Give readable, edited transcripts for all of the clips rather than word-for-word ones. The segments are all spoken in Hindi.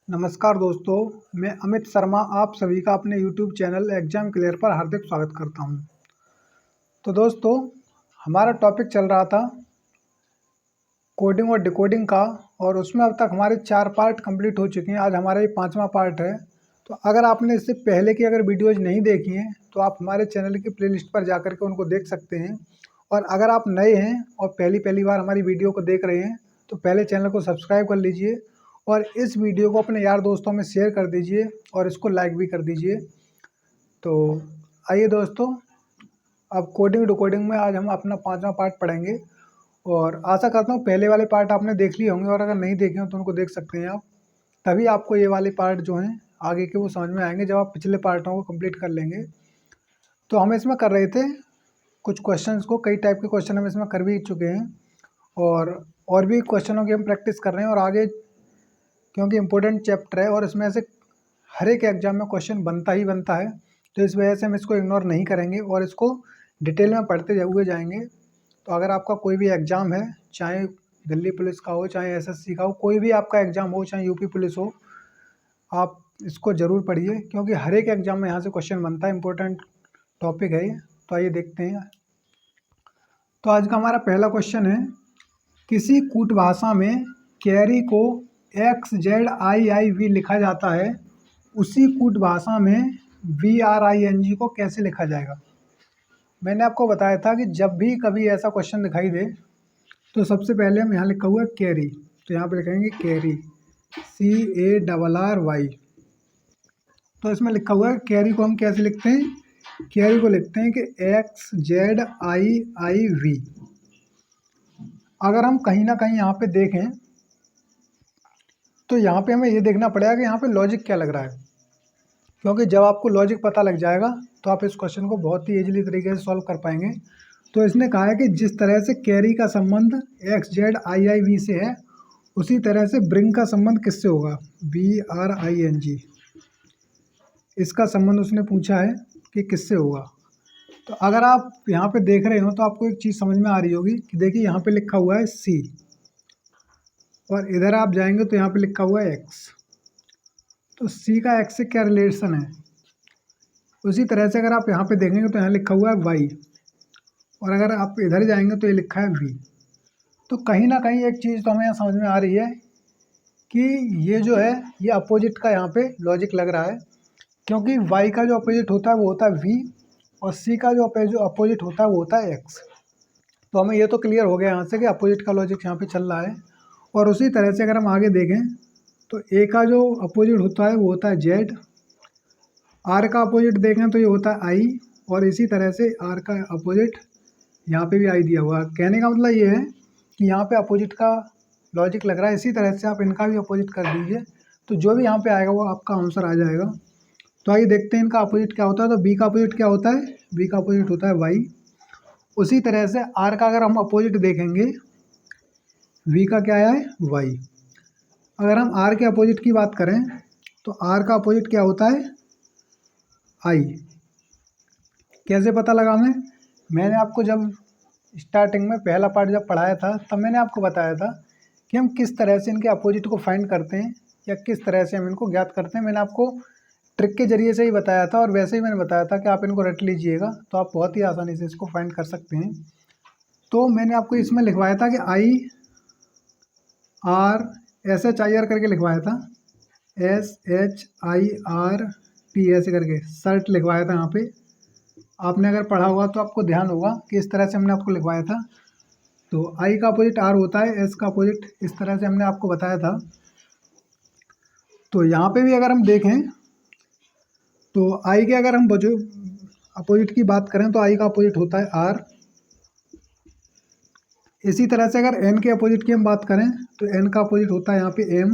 नमस्कार दोस्तों, मैं अमित शर्मा आप सभी का अपने YouTube चैनल एग्जाम क्लियर पर हार्दिक स्वागत करता हूं। तो दोस्तों, हमारा टॉपिक चल रहा था कोडिंग और डिकोडिंग का और उसमें अब तक हमारे 4 पार्ट कंप्लीट हो चुके हैं। आज हमारा ये 5वां पार्ट है। तो अगर आपने इससे पहले की अगर वीडियोज़ नहीं देखी हैं तो आप हमारे चैनल की प्लेलिस्ट पर जा कर के उनको देख सकते हैं। और अगर आप नए हैं और पहली बार हमारी वीडियो को देख रहे हैं तो पहले चैनल को सब्सक्राइब कर लीजिए और इस वीडियो को अपने यार दोस्तों में शेयर कर दीजिए और इसको लाइक भी कर दीजिए। तो आइए दोस्तों, अब कोडिंग डिकोडिंग में आज हम अपना 5वां पार्ट पढ़ेंगे और आशा करता हूँ पहले वाले पार्ट आपने देख लिए होंगे और अगर नहीं देखे हो तो उनको देख सकते हैं आप। तभी आपको ये वाले पार्ट जो हैं आगे के वो समझ में आएंगे जब आप पिछले पार्टों को कंप्लीट कर लेंगे। तो हम इसमें कर रहे थे कुछ क्वेश्चंस को, कई टाइप के क्वेश्चन हम इसमें कर भी चुके हैं और भी क्वेश्चनों की हम प्रैक्टिस कर रहे हैं और आगे, क्योंकि इम्पोर्टेंट चैप्टर है और इसमें से हर एक एग्जाम में क्वेश्चन बनता ही बनता है। तो इस वजह से हम इसको इग्नोर नहीं करेंगे और इसको डिटेल में पढ़ते हुए जाएंगे। तो अगर आपका कोई भी एग्ज़ाम है, चाहे दिल्ली पुलिस का हो, चाहे एसएससी का हो, कोई भी आपका एग्ज़ाम हो, चाहे यूपी पुलिस हो, आप इसको ज़रूर पढ़िए क्योंकि हर एक एग्ज़ाम में यहाँ से क्वेश्चन बनता है। इंपॉर्टेंट टॉपिक है ये। तो आइए देखते हैं। तो आज का हमारा पहला क्वेश्चन है, किसी कूट भाषा में कैरी को XZIIV लिखा जाता है, उसी कूट भाषा में VRING को कैसे लिखा जाएगा। मैंने आपको बताया था कि जब भी कभी ऐसा क्वेश्चन दिखाई दे तो सबसे पहले हम यहाँ लिखा हुआ है कैरी, तो यहाँ पे लिखेंगे कैरी CARRY। तो इसमें लिखा हुआ है कैरी को हम कैसे लिखते हैं, कैरी को लिखते हैं कि XZIIV। अगर हम कहीं ना कहीं यहाँ पे देखें तो यहाँ पे हमें ये देखना पड़ेगा कि यहाँ पे लॉजिक क्या लग रहा है, क्योंकि जब आपको लॉजिक पता लग जाएगा तो आप इस क्वेश्चन को बहुत ही इजीली तरीके से सॉल्व कर पाएंगे। तो इसने कहा है कि जिस तरह से कैरी का संबंध XZIIV से है, उसी तरह से ब्रिंग का संबंध किससे होगा, BRING। इसका संबंध उसने पूछा है कि किससे होगा। तो अगर आप यहाँ पे देख रहे हो तो आपको एक चीज़ समझ में आ रही होगी कि देखिए यहाँ पे लिखा हुआ है C और इधर आप जाएंगे तो यहाँ पे लिखा हुआ है X। तो C का X से क्या रिलेशन है। उसी तरह से अगर आप यहाँ पे देखेंगे तो यहाँ लिखा हुआ है Y और अगर आप इधर जाएंगे तो ये लिखा है V। तो कहीं ना कहीं एक चीज़ तो हमें यहाँ समझ में आ रही है कि ये जो है ये अपोजिट का यहाँ पे लॉजिक लग रहा है, क्योंकि Y का जो अपोजिट होता है वो होता है V और C का जो अपोजिट होता है वो होता है X। तो हमें ये तो क्लियर हो गया यहाँ से कि अपोजिट का लॉजिक यहाँ पे चल रहा है। और उसी तरह से अगर हम आगे देखें तो A का जो अपोजिट होता है वो होता है Z, R का अपोजिट देखें तो ये होता है I और इसी तरह से R का अपोजिट यहाँ पे भी I दिया हुआ है। कहने का मतलब ये है कि यहाँ पे अपोजिट का लॉजिक लग रहा है, इसी तरह से आप इनका भी अपोजिट कर दीजिए तो जो भी यहाँ पे आएगा वो आपका आंसर आ जाएगा। तो आइए देखते हैं इनका अपोजिट क्या होता है। तो B का अपोजिट क्या होता है, B का अपोजिट होता है Y। उसी तरह से R का अगर हम अपोजिट देखेंगे, V का क्या है, Y। अगर हम R के अपोजिट की बात करें तो R का अपोजिट क्या होता है, I। कैसे पता लगा मैंने आपको जब स्टार्टिंग में पहला पार्ट जब पढ़ाया था तब मैंने आपको बताया था कि हम किस तरह से इनके अपोजिट को फाइंड करते हैं या किस तरह से हम इनको ज्ञात करते हैं। मैंने आपको ट्रिक के जरिए से ही बताया था और वैसे ही मैंने बताया था कि आप इनको रट लीजिएगा तो आप बहुत ही आसानी से इसको फाइंड कर सकते हैं। तो मैंने आपको इसमें लिखवाया था कि SHIR करके लिखवाया था, SHIRT ऐसे करके सर्ट लिखवाया था। यहाँ पे आपने अगर पढ़ा होगा तो आपको ध्यान होगा कि इस तरह से हमने आपको लिखवाया था। तो I का अपोजिट R होता है, S का अपोजिट इस तरह से हमने आपको बताया था। तो यहाँ पे भी अगर हम देखें तो I के अगर हम अपोजिट की बात करें तो I का अपोजिट होता है R। इसी तरह से अगर N के अपोजिट की हम बात करें तो N का अपोजिट होता है यहाँ पे M।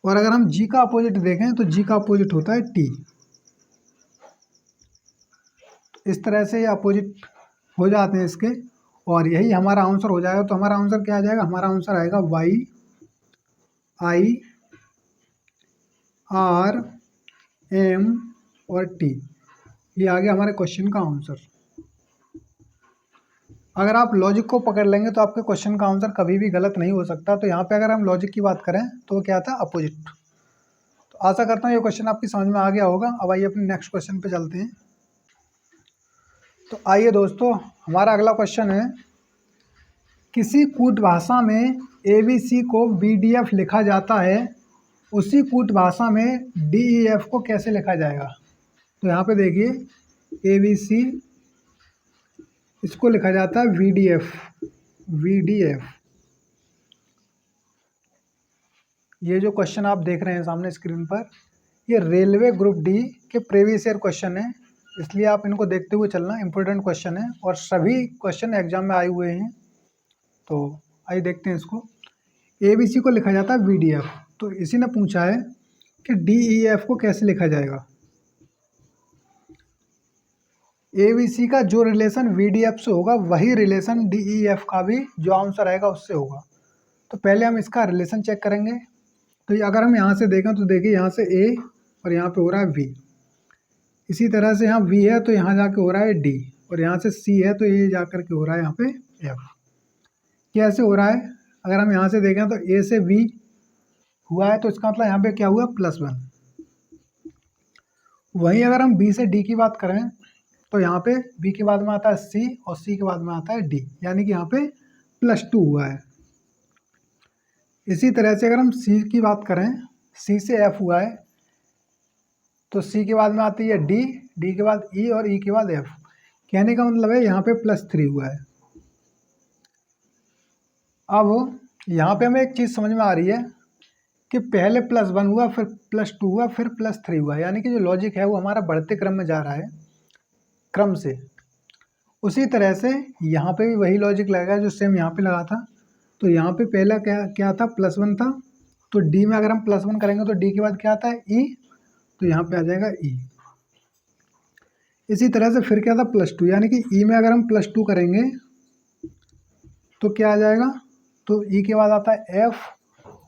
और अगर हम G का अपोजिट देखें तो G का अपोजिट होता है T। इस तरह से ये अपोजिट हो जाते हैं इसके और यही हमारा आंसर हो जाएगा। तो हमारा आंसर क्या आ जाएगा, हमारा आंसर आएगा YIRM और T। ये आ गया हमारे क्वेश्चन का आंसर। अगर आप लॉजिक को पकड़ लेंगे तो आपके क्वेश्चन का आंसर कभी भी गलत नहीं हो सकता। तो यहाँ पे अगर हम लॉजिक की बात करें तो वो क्या था, अपोजिट। तो आशा करता हूँ ये क्वेश्चन आपकी समझ में आ गया होगा। अब आइए अपने नेक्स्ट क्वेश्चन पे चलते हैं। तो आइए दोस्तों, हमारा अगला क्वेश्चन है, किसी कूट भाषा में ABC को BDF लिखा जाता है, उसी कूट भाषा में DEF को कैसे लिखा जाएगा। तो यहाँ पे देखिए ABC, इसको लिखा जाता है VDF। ये जो क्वेश्चन आप देख रहे हैं सामने स्क्रीन पर, ये रेलवे ग्रुप डी के प्रीवियस ईयर क्वेश्चन है, इसलिए आप इनको देखते हुए चलना, इंपॉर्टेंट क्वेश्चन है और सभी क्वेश्चन एग्जाम में आए हुए हैं। तो आइए देखते हैं इसको। ABC को लिखा जाता है VDF, तो इसी ने पूछा है कि DEF को कैसे लिखा जाएगा। ABC का जो रिलेशन VDF से होगा वही रिलेशन DEF का भी जो आंसर आएगा उससे होगा। तो पहले हम इसका रिलेशन चेक करेंगे। तो अगर हम यहाँ से देखें तो देखिए यहाँ से A और यहाँ पे हो रहा है V, इसी तरह से यहाँ V है तो यहाँ जाके हो रहा है D, और यहाँ से C है तो ये जा कर के हो रहा है यहाँ पे F। कैसे हो रहा है, अगर हम यहाँ से देखें तो A से V हुआ है तो इसका मतलब यहाँ पे क्या हुआ, +1। वहीं अगर हम B से D की बात करें तो यहाँ पे B के बाद में आता है C और C के बाद में आता है D, यानी कि यहाँ पे +2 हुआ है। इसी तरह से अगर हम C की बात करें, C से F हुआ है तो C के बाद में आती है D, D के बाद E और E के बाद F। कहने का मतलब है यहाँ पे +3 हुआ है। अब यहाँ पे हमें एक चीज़ समझ में आ रही है कि पहले +1 हुआ, फिर +2 हुआ, फिर +3 हुआ, यानी कि जो लॉजिक है वो हमारा बढ़ते क्रम में जा रहा है, क्रम से। उसी तरह से यहाँ पे भी वही लॉजिक लगेगा जो सेम यहाँ पे लगा था। तो यहाँ पे पहला क्या था, +1 था, तो D में अगर हम +1 करेंगे तो D के बाद क्या आता है, E, तो यहाँ पे आ जाएगा E। इसी तरह से फिर क्या था, +2, यानी कि E में अगर हम +2 करेंगे तो क्या आ जाएगा, तो E के बाद आता है F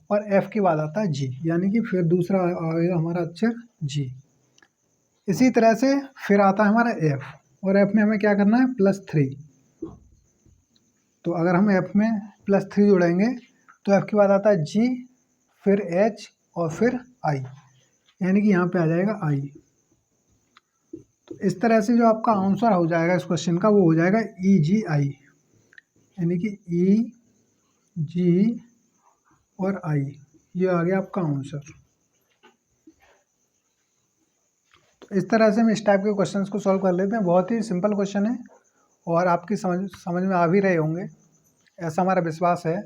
और F के बाद आता है G, यानी कि फिर दूसरा आएगा हमारा अक्षर G। इसी तरह से फिर आता है हमारा F, और F में हमें क्या करना है, +3। तो अगर हम F में +3 जोड़ेंगे तो F के बाद आता है G, फिर H और फिर I, यानी कि यहाँ पे आ जाएगा I। तो इस तरह से जो आपका आंसर हो जाएगा इस क्वेश्चन का वो हो जाएगा EGI, यानी कि EG और I, ये आ गया आपका आंसर। तो इस तरह से हम इस टाइप के क्वेश्चंस को सॉल्व कर लेते हैं। बहुत ही सिंपल क्वेश्चन है और आपकी समझ में आ भी रहे होंगे, ऐसा हमारा विश्वास है।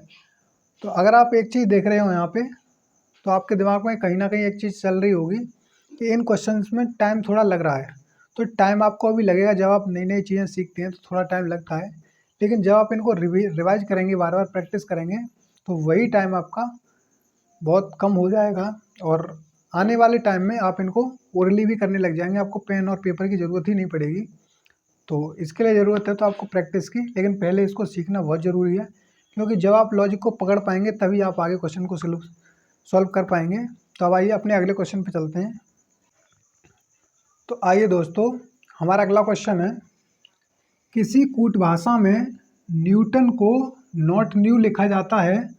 तो अगर आप एक चीज़ देख रहे हो यहाँ पे, तो आपके दिमाग में कहीं ना कहीं एक चीज़ चल रही होगी कि इन क्वेश्चंस में टाइम थोड़ा लग रहा है। तो टाइम आपको अभी लगेगा, जब आप नई नई चीज़ें सीखते हैं तो थोड़ा टाइम लगता है, लेकिन जब आप इनको रिवाइज करेंगे, बार बार प्रैक्टिस करेंगे, तो वही टाइम आपका बहुत कम हो जाएगा और आने वाले टाइम में आप इनको ओरली भी करने लग जाएंगे। आपको पेन और पेपर की ज़रूरत ही नहीं पड़ेगी। तो इसके लिए ज़रूरत है तो आपको प्रैक्टिस की, लेकिन पहले इसको सीखना बहुत ज़रूरी है, क्योंकि जब आप लॉजिक को पकड़ पाएंगे तभी आप आगे क्वेश्चन को सॉल्व कर पाएंगे। तो अब आइए अपने अगले क्वेश्चन पे चलते हैं। तो आइए दोस्तों, हमारा अगला क्वेश्चन है, किसी कूट भाषा में न्यूटन को नॉट न्यू लिखा जाता है,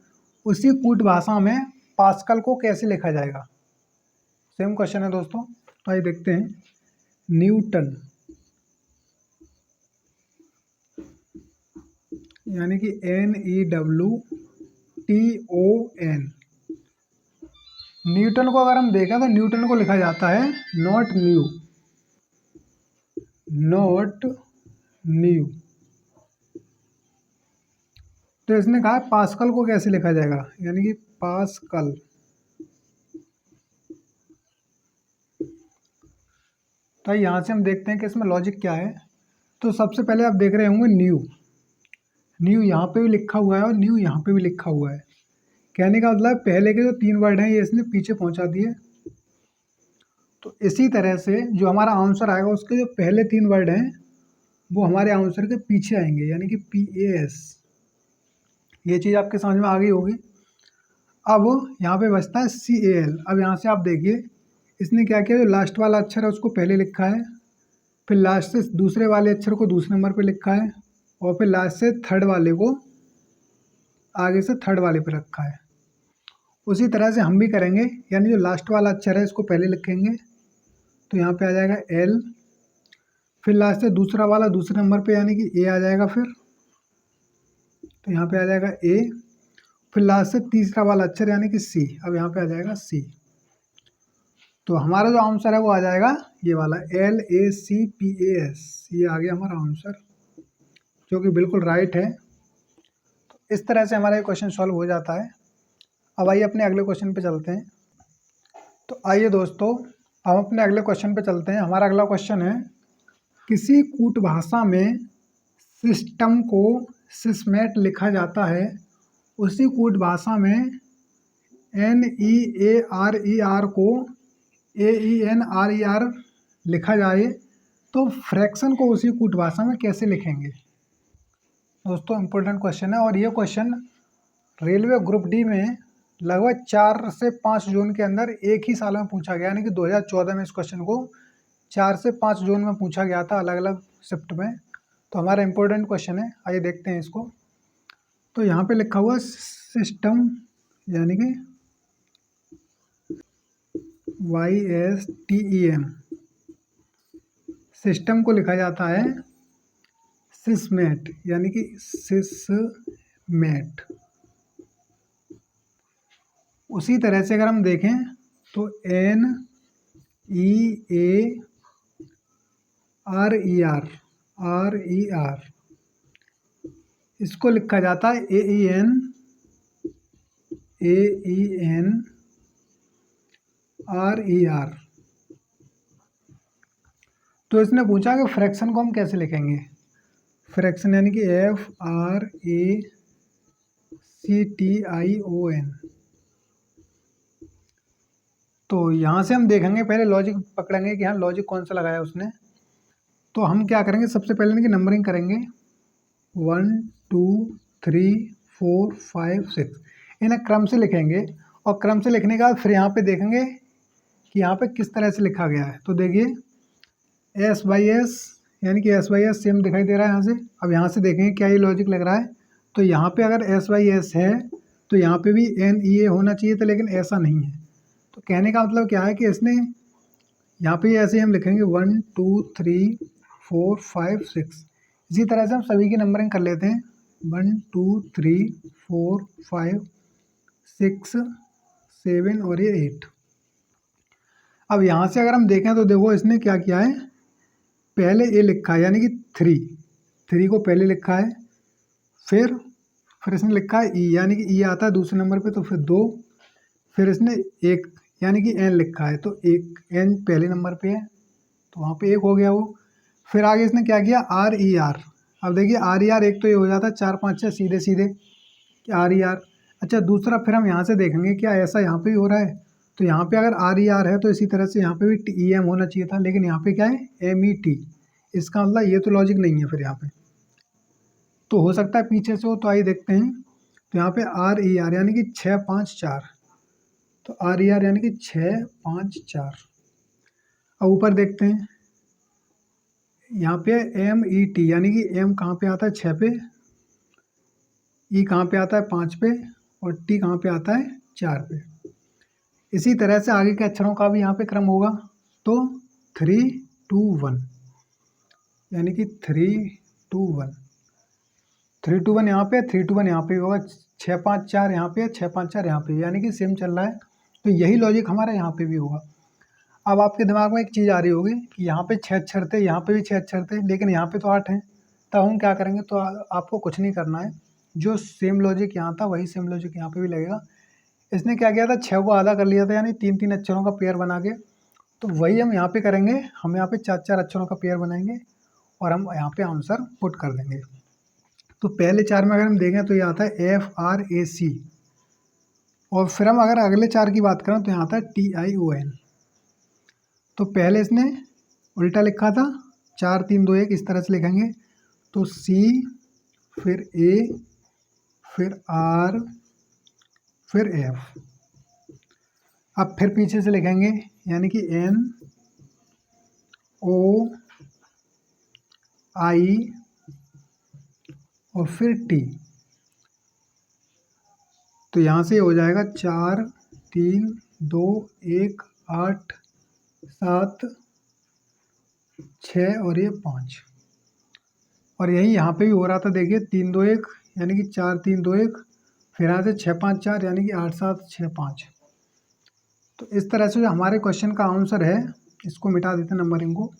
उसी कूट भाषा में पास्कल को कैसे लिखा जाएगा। सेम क्वेश्चन है दोस्तों। तो आइए देखते हैं। न्यूटन यानी कि NEWTON, न्यूटन को अगर हम देखें तो न्यूटन को लिखा जाता है नॉट न्यू। तो इसने कहा पास्कल को कैसे लिखा जाएगा, यानी कि पास्कल। तो यहाँ से हम देखते हैं कि इसमें लॉजिक क्या है। तो सबसे पहले आप देख रहे होंगे न्यू यहाँ पे भी लिखा हुआ है और न्यू यहाँ पे भी लिखा हुआ है। कहने का मतलब पहले के जो 3 वर्ड हैं ये इसने पीछे पहुँचा दिए। तो इसी तरह से जो हमारा आंसर आएगा उसके जो पहले 3 वर्ड हैं वो हमारे आंसर के पीछे आएंगे, यानी कि PAS। ये चीज़ आपके समझ में आ गई होगी। अब यहाँ पे बचता है CAL। अब यहाँ से आप देखिए इसने क्या किया, जो लास्ट वाला अक्षर है उसको पहले लिखा है, फिर लास्ट से दूसरे वाले अक्षर को दूसरे नंबर पे लिखा है, और फिर लास्ट से थर्ड वाले को आगे से थर्ड वाले पे रखा है। उसी तरह से हम भी करेंगे, यानी जो लास्ट वाला अक्षर है इसको पहले लिखेंगे, तो यहाँ पे आ जाएगा एल, फिर लास्ट से दूसरा वाला दूसरे नंबर पे यानी कि ए आ जाएगा, फिर तो यहाँ पे आ जाएगा ए, फिर लास्ट से तीसरा वाला अक्षर यानी कि सी, अब यहाँ पे आ जाएगा सी। तो हमारा जो आंसर है वो आ जाएगा ये वाला LACPAS, ये आ गया हमारा आंसर, जो कि बिल्कुल राइट है। तो इस तरह से हमारा ये क्वेश्चन सॉल्व हो जाता है। अब आइए अपने अगले क्वेश्चन पे चलते हैं। तो आइए दोस्तों, हम अपने अगले क्वेश्चन पे चलते हैं। हमारा अगला क्वेश्चन है, किसी कूट भाषा में सिस्टम को सिस्मेट लिखा जाता है, उसी कूट भाषा में NEARER को AENRER लिखा जाए तो फ्रैक्शन को उसी कूट भाषा में कैसे लिखेंगे। दोस्तों इम्पोर्टेंट क्वेश्चन है, और ये क्वेश्चन रेलवे ग्रुप डी में लगभग 4 से 5 जून के अंदर एक ही साल में पूछा गया, यानी कि 2014 में इस क्वेश्चन को 4 से 5 जून में पूछा गया था, अलग अलग शिफ्ट में। तो हमारा इम्पोर्टेंट क्वेश्चन है, आइए देखते हैं इसको। तो यहाँ पे लिखा हुआ सिस्टम यानी कि YSTEM, सिस्टम को लिखा जाता है सिस्मेट यानी कि सिस्मेट। उसी तरह से अगर हम देखें तो NEARER इसको लिखा जाता है AENRER। तो इसने पूछा कि फ्रैक्शन को हम कैसे लिखेंगे। फ्रैक्शन यानी कि FRACTION। तो यहाँ से हम देखेंगे, पहले लॉजिक पकड़ेंगे कि हाँ लॉजिक कौन सा लगाया उसने। तो हम क्या करेंगे, सबसे पहले इनकी नंबरिंग करेंगे 1 2 3 4 5 6, इन्हें क्रम से लिखेंगे, और क्रम से लिखने के बाद फिर यहाँ पे देखेंगे कि यहाँ पे किस तरह से लिखा गया है। तो देखिए S/S यानी कि S/S सेम दिखाई दे रहा है यहाँ से। अब यहाँ से देखेंगे क्या ये लॉजिक लग रहा है। तो यहाँ पे अगर S/S है तो यहाँ पे भी NEA होना चाहिए था, लेकिन ऐसा नहीं है। तो कहने का मतलब क्या है कि इसने यहाँ पे ऐसे हम लिखेंगे 1 2 3 4 5 6। इसी तरह से हम सभी की नंबरिंग कर लेते हैं 1 2 3 4 5 6 7 और ये 8। अब यहाँ से अगर हम देखें तो देखो इसने क्या किया है, पहले ए लिखा है यानी कि 3 को पहले लिखा है, फिर इसने लिखा है ई यानी कि ई आता है दूसरे नंबर पे, तो फिर 2, फिर इसने 1 यानी कि एन लिखा है, तो एक एन पहले नंबर पे है तो वहाँ पे 1 हो गया वो। फिर आगे इसने क्या किया RER। अब देखिए RER एक तो ये हो जाता है 4 5 6 सीधे सीधे RER। अच्छा दूसरा फिर हम यहाँ से देखेंगे क्या ऐसा यहाँ पे भी हो रहा है। तो यहाँ पे अगर RER है तो इसी तरह से यहाँ पे भी TEM होना चाहिए था, लेकिन यहाँ पे क्या है MET। इसका मतलब ये तो लॉजिक नहीं है फिर यहाँ पे, तो हो सकता है पीछे से हो। तो आइए देखते हैं। तो यहाँ पे RER यानी कि 6 5 4, तो RER यानी कि 6 5 4। अब ऊपर देखते हैं, यहाँ पे MET यानी कि M कहाँ पे आता है 6 पे, E कहाँ पे आता है 5 पे, और T कहाँ पे आता है 4 पे। इसी तरह से आगे के अक्षरों का भी यहाँ पे क्रम होगा। तो 3 2 1 यानी कि 3 2 1 3 2 1 यहाँ पे, 3 2 1 यहाँ पे होगा, 6 5 4 यहाँ पे, 6 5 4 यहाँ पे, यानी कि सेम चल रहा है। तो यही लॉजिक हमारा यहाँ पे भी होगा। अब आपके दिमाग में एक चीज़ आ रही होगी कि यहाँ पे 6 अक्षर थे, यहाँ पे भी 6 अक्षर थे, लेकिन यहाँ पे तो 8 हैं। तब हम क्या करेंगे, तो आपको कुछ नहीं करना है, जो सेम लॉजिक यहाँ था वही सेम लॉजिक यहाँ पे भी लगेगा। इसने क्या किया था, 6 को आधा कर लिया था, यानी 3 3 अक्षरों का पेयर बना के। तो वही हम यहाँ पे करेंगे, हम यहाँ पे 4 4 अक्षरों का पेयर बनाएंगे और हम यहाँ पे आंसर पुट कर देंगे। तो पहले 4 में अगर हम देखें तो ये आता है FRAC, और फिर हम अगर अगले 4 की बात करें तो यहाँ आता है TION। तो पहले इसने उल्टा लिखा था 4 3 2 1, इस तरह से लिखेंगे। तो C फिर A फिर R फिर F। अब फिर पीछे से लिखेंगे यानी कि N O I और फिर टी। तो यहाँ से हो जाएगा 4 3 2 1 8 7 6 और ये 5। और यही यहाँ पे भी हो रहा था, देखिए 3 2 1 यानी कि 4 3 2 1, फिर यहाँ से 6 5 4 यानी कि 8 7 6 5। तो इस तरह से जो हमारे क्वेश्चन का आंसर है, इसको मिटा देते हैं नंबरिंग को।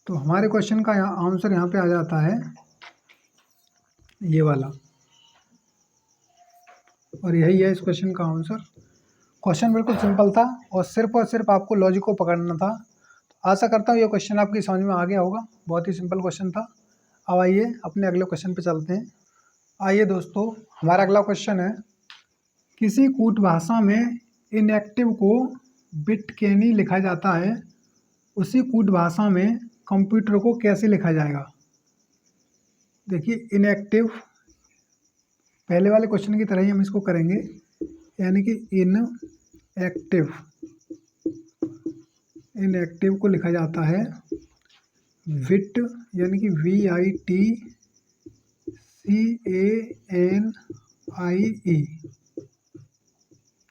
तो हमारे क्वेश्चन का आंसर यहाँ पे आ जाता है ये वाला, और यही है इस क्वेश्चन का आंसर। क्वेश्चन बिल्कुल सिंपल था और सिर्फ आपको लॉजिक को पकड़ना था। तो आशा करता हूँ ये क्वेश्चन आपकी समझ में आ गया होगा, बहुत ही सिंपल क्वेश्चन था। अब आइए अपने अगले क्वेश्चन पे चलते हैं। आइए दोस्तों, हमारा अगला क्वेश्चन है, किसी कूट भाषा में इनएक्टिव को बिटकेनी लिखा जाता है, उसी कूट भाषा में कंप्यूटर को कैसे लिखा जाएगा। देखिए इनएक्टिव, पहले वाले क्वेश्चन की तरह ही हम इसको करेंगे, यानी कि इनएक्टिव को लिखा जाता है विट, यानी कि VITCANIE,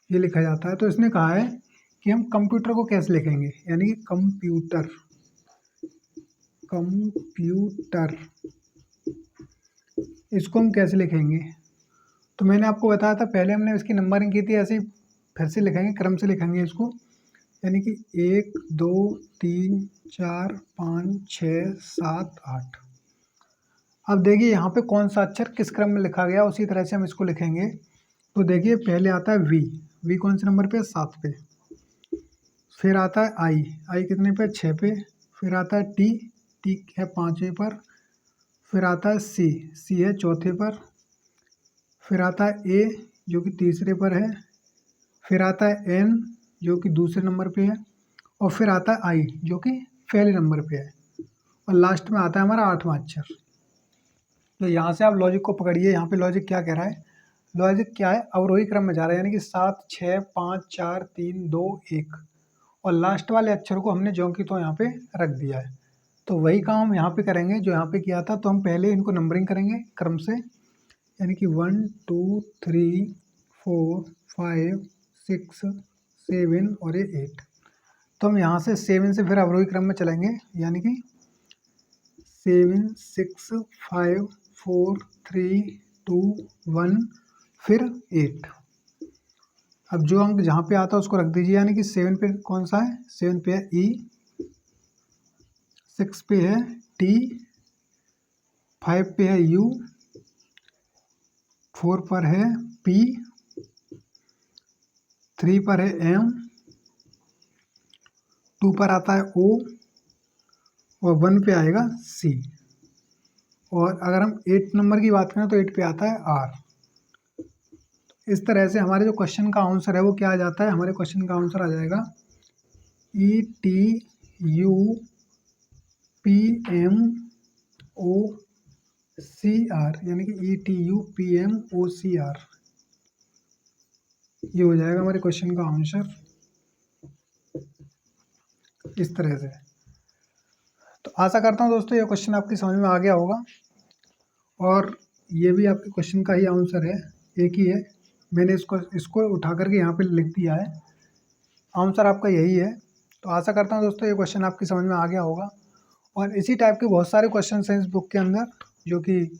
ये लिखा जाता है। तो इसने कहा है कि हम कंप्यूटर को कैसे लिखेंगे, यानी कि कंप्यूटर इसको हम कैसे लिखेंगे। तो मैंने आपको बताया था, पहले हमने इसकी नंबरिंग की थी, ऐसे ही फिर से लिखेंगे, क्रम से लिखेंगे इसको, यानी कि 1 2 3 4 5 6 7 8। अब देखिए यहाँ पे कौन सा अक्षर किस क्रम में लिखा गया, उसी तरह से हम इसको लिखेंगे। तो देखिए पहले आता है वी कौन से नंबर पे, 7 पे। फिर आता है आई कितने पे, 6 पे। फिर आता है टी है 5वें पर। फिर आता है सी है 4थे पर। फिर आता है ए जो कि तीसरे पर है। फिर आता है एन जो कि दूसरे नंबर पे है। और फिर आता है आई जो कि पहले नंबर पे है। और लास्ट में आता है हमारा 8वां अक्षर। तो यहाँ से आप लॉजिक को पकड़िए, यहाँ पे लॉजिक क्या कह रहा है। लॉजिक क्या है, अवरोही क्रम में जा रहा है, यानी कि 7 6 5 4 3 2 1, और लास्ट वाले अक्षर को हमने ज्यों की तो यहाँ पे रख दिया है। तो वही काम हम यहाँ पे करेंगे जो यहाँ पे किया था। तो हम पहले इनको नंबरिंग करेंगे क्रम से, यानी कि 1 2 3 4 5 6 7 और ये 8। तो हम यहाँ से 7 से फिर अवरोही क्रम में चलेंगे, यानी कि 7 6 5 4 3 2 1 फिर 8। अब जो अंक जहाँ पे आता है उसको रख दीजिए, यानी कि 7 पे कौन सा है, 7 पे है ई, 6 पे है टी, 5 पे है यू, 4 पर है पी, 3 पर है एम, 2 पर आता है ओ, और 1 पे आएगा सी। और अगर हम 8 नंबर की बात करें तो 8 पे आता है आर। इस तरह से हमारे जो क्वेश्चन का आंसर है वो क्या आ जाता है, हमारे क्वेश्चन का आंसर आ जाएगा ETUPMOCR, यानी कि ETUPMOCR, ये हो जाएगा हमारे क्वेश्चन का आंसर इस तरह से। तो आशा करता हूँ दोस्तों ये क्वेश्चन आपकी समझ में आ गया होगा, और ये भी आपके क्वेश्चन का ही आंसर है, एक ही है। मैंने इसको उठा करके यहाँ पे लिख दिया है, आंसर आपका यही है। तो आशा करता हूँ दोस्तों ये क्वेश्चन आपकी समझ में आ गया होगा। और इसी टाइप के बहुत सारे क्वेश्चन हैं इस बुक के अंदर, जो कि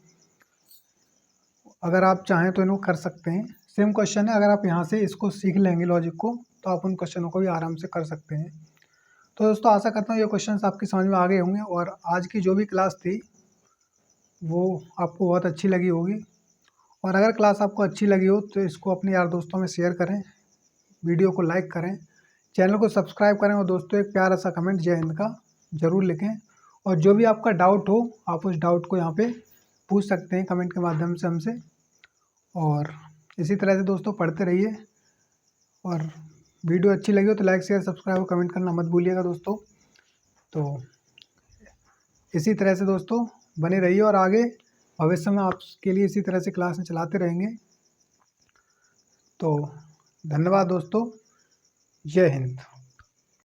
अगर आप चाहें तो इनको कर सकते हैं। सेम क्वेश्चन है, अगर आप यहाँ से इसको सीख लेंगे लॉजिक को, तो आप उन क्वेश्चनों को भी आराम से कर सकते हैं। तो दोस्तों आशा करता हूँ ये क्वेश्चन आपकी समझ में आ गए होंगे, और आज की जो भी क्लास थी वो आपको बहुत अच्छी लगी होगी। और अगर क्लास आपको अच्छी लगी हो तो इसको अपने यार दोस्तों में शेयर करें, वीडियो को लाइक करें, चैनल को सब्सक्राइब करें, और दोस्तों एक प्यारा सा कमेंट जय हिंद का ज़रूर लिखें। और जो भी आपका डाउट हो आप उस डाउट को यहाँ पे पूछ सकते हैं कमेंट के माध्यम से हमसे। और इसी तरह से दोस्तों पढ़ते रहिए, और वीडियो अच्छी लगी हो तो लाइक शेयर सब्सक्राइब और कमेंट करना मत भूलिएगा दोस्तों। तो इसी तरह से दोस्तों बने रहिए, और आगे भविष्य में आपके लिए इसी तरह से क्लास में चलाते रहेंगे। तो धन्यवाद दोस्तों, जय हिंद।